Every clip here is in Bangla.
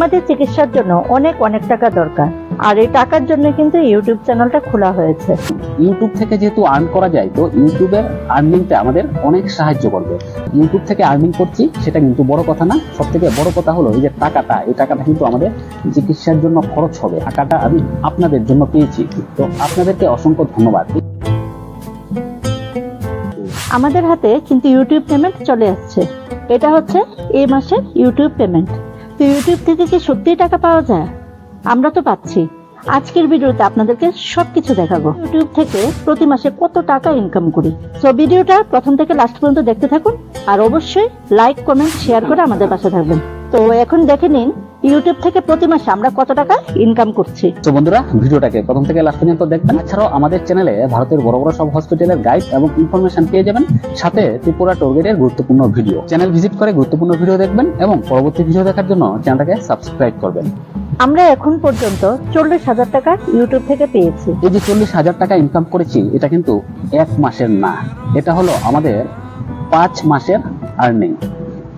আমাদের চিকিৎসার জন্য অনেক অনেক টাকা দরকার, আর এই টাকার জন্য কিন্তু ইউটিউব চ্যানেলটা খোলা হয়েছে। ইউটিউব থেকে যেহেতু আর্ন করা যায়, তো ইউটিউবের আর্নিংটা আমাদের অনেক সাহায্য করবে। ইউটিউব থেকে আর্নিং করছি সেটা কিন্তু বড় কথা না, সব থেকে বড় কথা হলো এই যে টাকাটা, এই টাকাটা কিন্তু আমাদের চিকিৎসার জন্য খরচ হবে। টাকাটা আমি আপনাদের জন্য পেয়েছি, তো আপনাদেরকে অসংখ্য ধন্যবাদ। আমাদের হাতে কিন্তু ইউটিউব পেমেন্ট চলে আসছে। এটা হচ্ছে এই মাসের ইউটিউব পেমেন্ট। তো ইউটিউব থেকে কি সত্যিই টাকা পাওয়া যায়? আমরা তো পাচ্ছি। আজকের ভিডিওতে আপনাদেরকে সবকিছু দেখাবো, ইউটিউব থেকে প্রতি মাসে কত টাকা ইনকাম করি। সো ভিডিওটা প্রথম থেকে লাস্ট পর্যন্ত দেখতে থাকুন, আর অবশ্যই লাইক, কমেন্ট, শেয়ার করে আমাদের পাশে থাকবেন। তো এখন দেখে নিন ইউটিউব থেকে প্রতি মাসে আমরা কত টাকা ইনকাম করছি। তো বন্ধুরা, ভিডিওটাকে প্রথম থেকে লাস্ট পর্যন্ত দেখবেন। এছাড়াও আমাদের চ্যানেলে ভারতের বড় বড় সব হসপিটালের গাইড এবং ইনফরমেশন পেয়ে যাবেন, সাথে ত্রিপুরা টোল গেটের গুরুত্বপূর্ণ ভিডিও। চ্যানেল ভিজিট করে গুরুত্বপূর্ণ ভিডিও দেখবেন এবং পরবর্তী ভিডিও দেখার জন্য চ্যানেলটাকে সাবস্ক্রাইব করবেন। আমরা এখন পর্যন্ত 40,000 টাকা ইউটিউব থেকে পেয়েছি। এই যে 40,000 টাকা ইনকাম করেছি, এটা কিন্তু এক মাসের না, এটা হলো আমাদের 5 মাসের আর্নিং।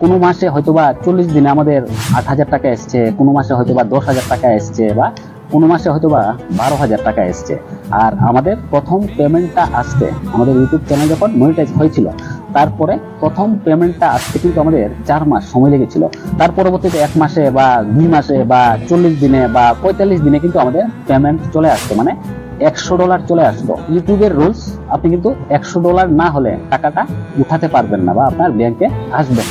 কোনো মাসে হয়তোবা 40 দিনে আমাদের 8,000 টাকা এসছে, কোনো মাসে হয়তোবা 10,000 টাকা এসছে, বা কোনো মাসে হয়তোবা 12,000 টাকা এসছে। আর আমাদের প্রথম পেমেন্টটা আসতে, আমাদের ইউটিউব চ্যানেল যখন মনিটাইজ হয়েছিল, তারপরে প্রথম পেমেন্টটা আসতে কিন্তু আমাদের 4 মাস সময় লেগেছিল। তার পরবর্তীতে 1 মাসে বা 2 মাসে বা 40 দিনে বা 45 দিনে কিন্তু আমাদের পেমেন্ট চলে আসতো, মানে $100 চলে আসতো। ইউটিউবের রুলস, আপনি কিন্তু $100 না হলে টাকাটা উঠাতে পারবেন না বা আপনার ব্যাংকে আসবেন।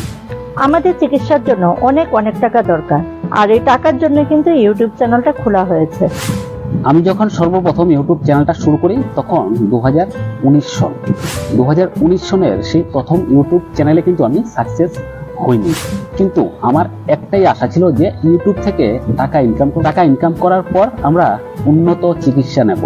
আমাদের চিকিৎসার জন্য অনেক অনেক টাকা দরকার, আর এই টাকার জন্য কিন্তু ইউটিউব চ্যানেলটা খোলা হয়েছে। আমি যখন সর্বপ্রথম ইউটিউব চ্যানেলটা শুরু করি তখন 2019 সনের সেই প্রথম ইউটিউব চ্যানেলে কিন্তু আমি সাকসেস হইনি, কিন্তু আমার একটাই আশা ছিল যে ইউটিউব থেকে টাকা ইনকাম করার পর আমরা উন্নত চিকিৎসা নেব।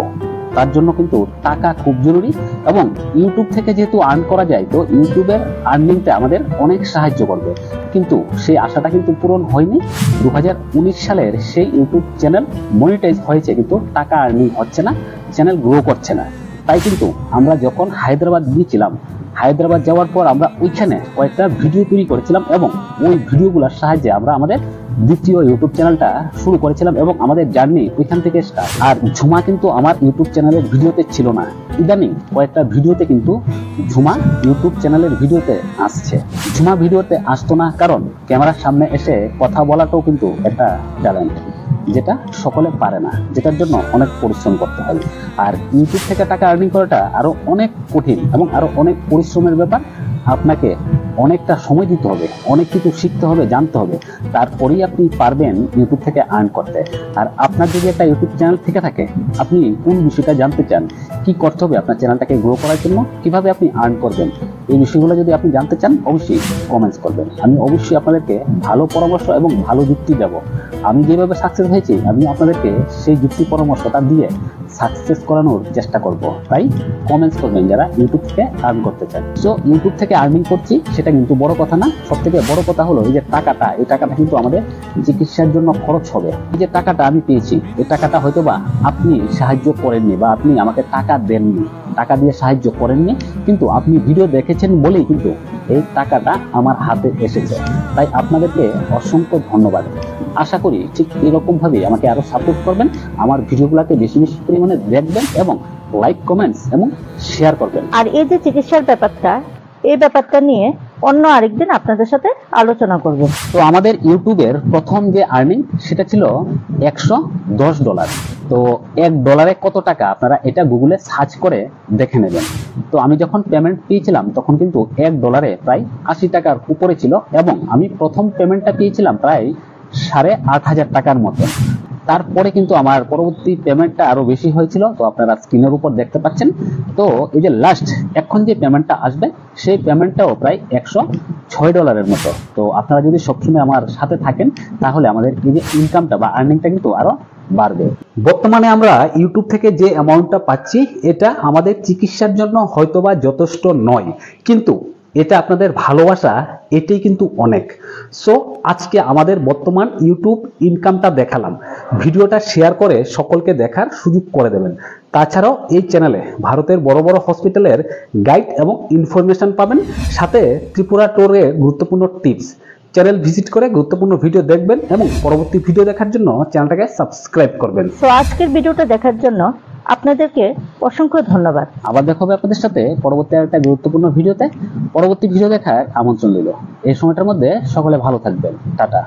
তার জন্য কিন্তু টাকা খুব জরুরি, এবং ইউটিউব থেকে যেহেতু আর্ন করা যায়, তো ইউটিউবের আর্নিংটা আমাদের অনেক সাহায্য করবে। কিন্তু সেই আশাটা কিন্তু পূরণ হয়নি। 2019 সালের সেই ইউটিউব চ্যানেল মনিটাইজ হয়েছে, কিন্তু টাকা আর্নিং হচ্ছে না, চ্যানেল গ্রো করছে না। তাই কিন্তু আমরা যখন হায়দ্রাবাদ গিয়েছিলাম, হায়দ্রাবাদ যাওয়ার পর আমরা ওইখানে কয়েকটা ভিডিও তৈরি করেছিলাম, এবং ওই ভিডিওগুলোর সাহায্যে আমরা আমাদের দ্বিতীয় ইউটিউব চ্যানেলটা শুরু করেছিলাম, এবং আমাদের জার্নি ওইখান থেকে স্টার্ট। আর ঝুমা কিন্তু আমার ইউটিউব চ্যানেলের ভিডিওতে ছিল না, ইদানিং কয়েকটা ভিডিওতে কিন্তু ঝুমা ইউটিউব চ্যানেলের ভিডিওতে আসছে। ঝুমা ভিডিওতে আসতো না কারণ ক্যামেরার সামনে এসে কথা বলাটাও কিন্তু একটা ট্যালেন্ট, যেটা সকলে পারে না, যেটার জন্য অনেক পরিশ্রম করতে হয়। আর ইউটিউব থেকে টাকা আর্নিং করাটা আরো অনেক কঠিন এবং আরো অনেক পরিশ্রমের ব্যাপার। আপনাকে অনেকটা সময় দিতে হবে, অনেক কিছু শিখতে হবে, জানতে হবে, তারপরেই আপনি পারবেন ইউটিউব থেকে আর্ন করতে। আর আপনার যদি একটা ইউটিউব চ্যানেল থেকে থাকে, আপনি কোন বিষয়টা জানতে চান, কি করতে হবে আপনার চ্যানেলটাকে গ্রো করার জন্য, কিভাবে আপনি আর্ন করবেন, এই বিষয়গুলো যদি আপনি জানতে চান, অবশ্যই কমেন্টস করবেন। আমি অবশ্যই আপনাদেরকে ভালো পরামর্শ এবং ভালো যুক্তি দেব। আমি যেভাবে সাকসেস হয়েছি, আমি আপনাদেরকে সেই যুক্তি পরামর্শটা দিয়ে সাকসেস করানোর চেষ্টা করব। তাই কমেন্টস করবেন যারা ইউটিউব থেকে আর্ন করতে চান। সো ইউটিউব থেকে আর্নিং করছি সেটা কিন্তু বড় কথা না, সব থেকে বড় কথা হলো এই যে টাকাটা, এই টাকাটা কিন্তু আমাদের চিকিৎসার জন্য খরচ হবে। এই যে টাকাটা আমি পেয়েছি, এই টাকাটা হয়তোবা আপনি সাহায্য করেননি, বা আপনি আমাকে টাকা দেননি, টাকা দিয়ে সাহায্য করেননি, কিন্তু আপনি ভিডিও দেখেছেন বলেই কিন্তু এই টাকাটা আমার হাতে এসেছে। তাই আপনাদেরকে অসংখ্য ধন্যবাদ। আশা করি ঠিক এরকম ভাবে আমাকে আরো সাপোর্ট করবেন, আমার ভিডিওগুলোকে বেশি বেশি পরিমাণে দেখবেন এবং লাইক, কমেন্টস এবং শেয়ার করবেন। আর এই যে চিকিৎসার ব্যাপারটা, এই ব্যাপারটা নিয়ে অন্য আরেকদিন আপনাদের সাথে আলোচনা করব। তো আমাদের ইউটিউবের প্রথম যে আর্নিং সেটা ছিল $110। তো $1 কত টাকা, আপনারা এটা গুগলে সার্চ করে দেখে নেবেন। তো আমি যখন পেমেন্ট পেয়েছিলাম তখন কিন্তু $1 প্রায় 80 টাকার উপরে ছিল, এবং আমি প্রথম পেমেন্টটা পেয়েছিলাম প্রায় 8,500 টাকার মতো। তারপরে কিন্তু আমার পরবর্তী পেমেন্টটা আরো বেশি হয়েছিল, তো আপনারা স্ক্রিনের উপর দেখতে পাচ্ছেন। তো এই যে লাস্ট এখন যে পেমেন্টটা আসবে, সেই পেমেন্টটাও প্রায় $106 মতো। তো আপনারা যদি সবসময় আমার সাথে থাকেন, তাহলে আমাদের এই যে ইনকামটা বা আর্নিংটা কিন্তু আরো বাড়বে। বর্তমানে আমরা ইউটিউব থেকে যে অ্যামাউন্টটা পাচ্ছি, এটা আমাদের চিকিৎসার জন্য হয়তোবা যথেষ্ট নয়, কিন্তু এটা আপনাদের ভালোবাসা, এটাই কিন্তু অনেক। সো আজকে আমাদের বর্তমান ইউটিউব ইনকামটা দেখালাম, ভিডিওটা শেয়ার করে সকলকে দেখার সুযোগ করে দেবেন। তাছাড়াও এই চ্যানেলে ভারতের বড় বড় হসপিটালের গাইড এবং ইনফরমেশন পাবেন, সাথে ত্রিপুরা টোরের গুরুত্বপূর্ণ টিপস। চ্যানেল ভিজিট করে গুরুত্বপূর্ণ ভিডিও দেখবেন এবং পরবর্তী ভিডিও দেখার জন্য চ্যানেলটাকে সাবস্ক্রাইব করবেন। তো আজকের ভিডিওটা দেখার জন্য আপনাদেরকে অসংখ্য ধন্যবাদ। আবার দেখা হবে আপনাদের সাথে পরবর্তী একটা গুরুত্বপূর্ণ ভিডিওতে। পরবর্তী ভিডিও দেখার আমন্ত্রণ রইল। এই সময়টার মধ্যে সকলে ভালো থাকবেন। টাটা।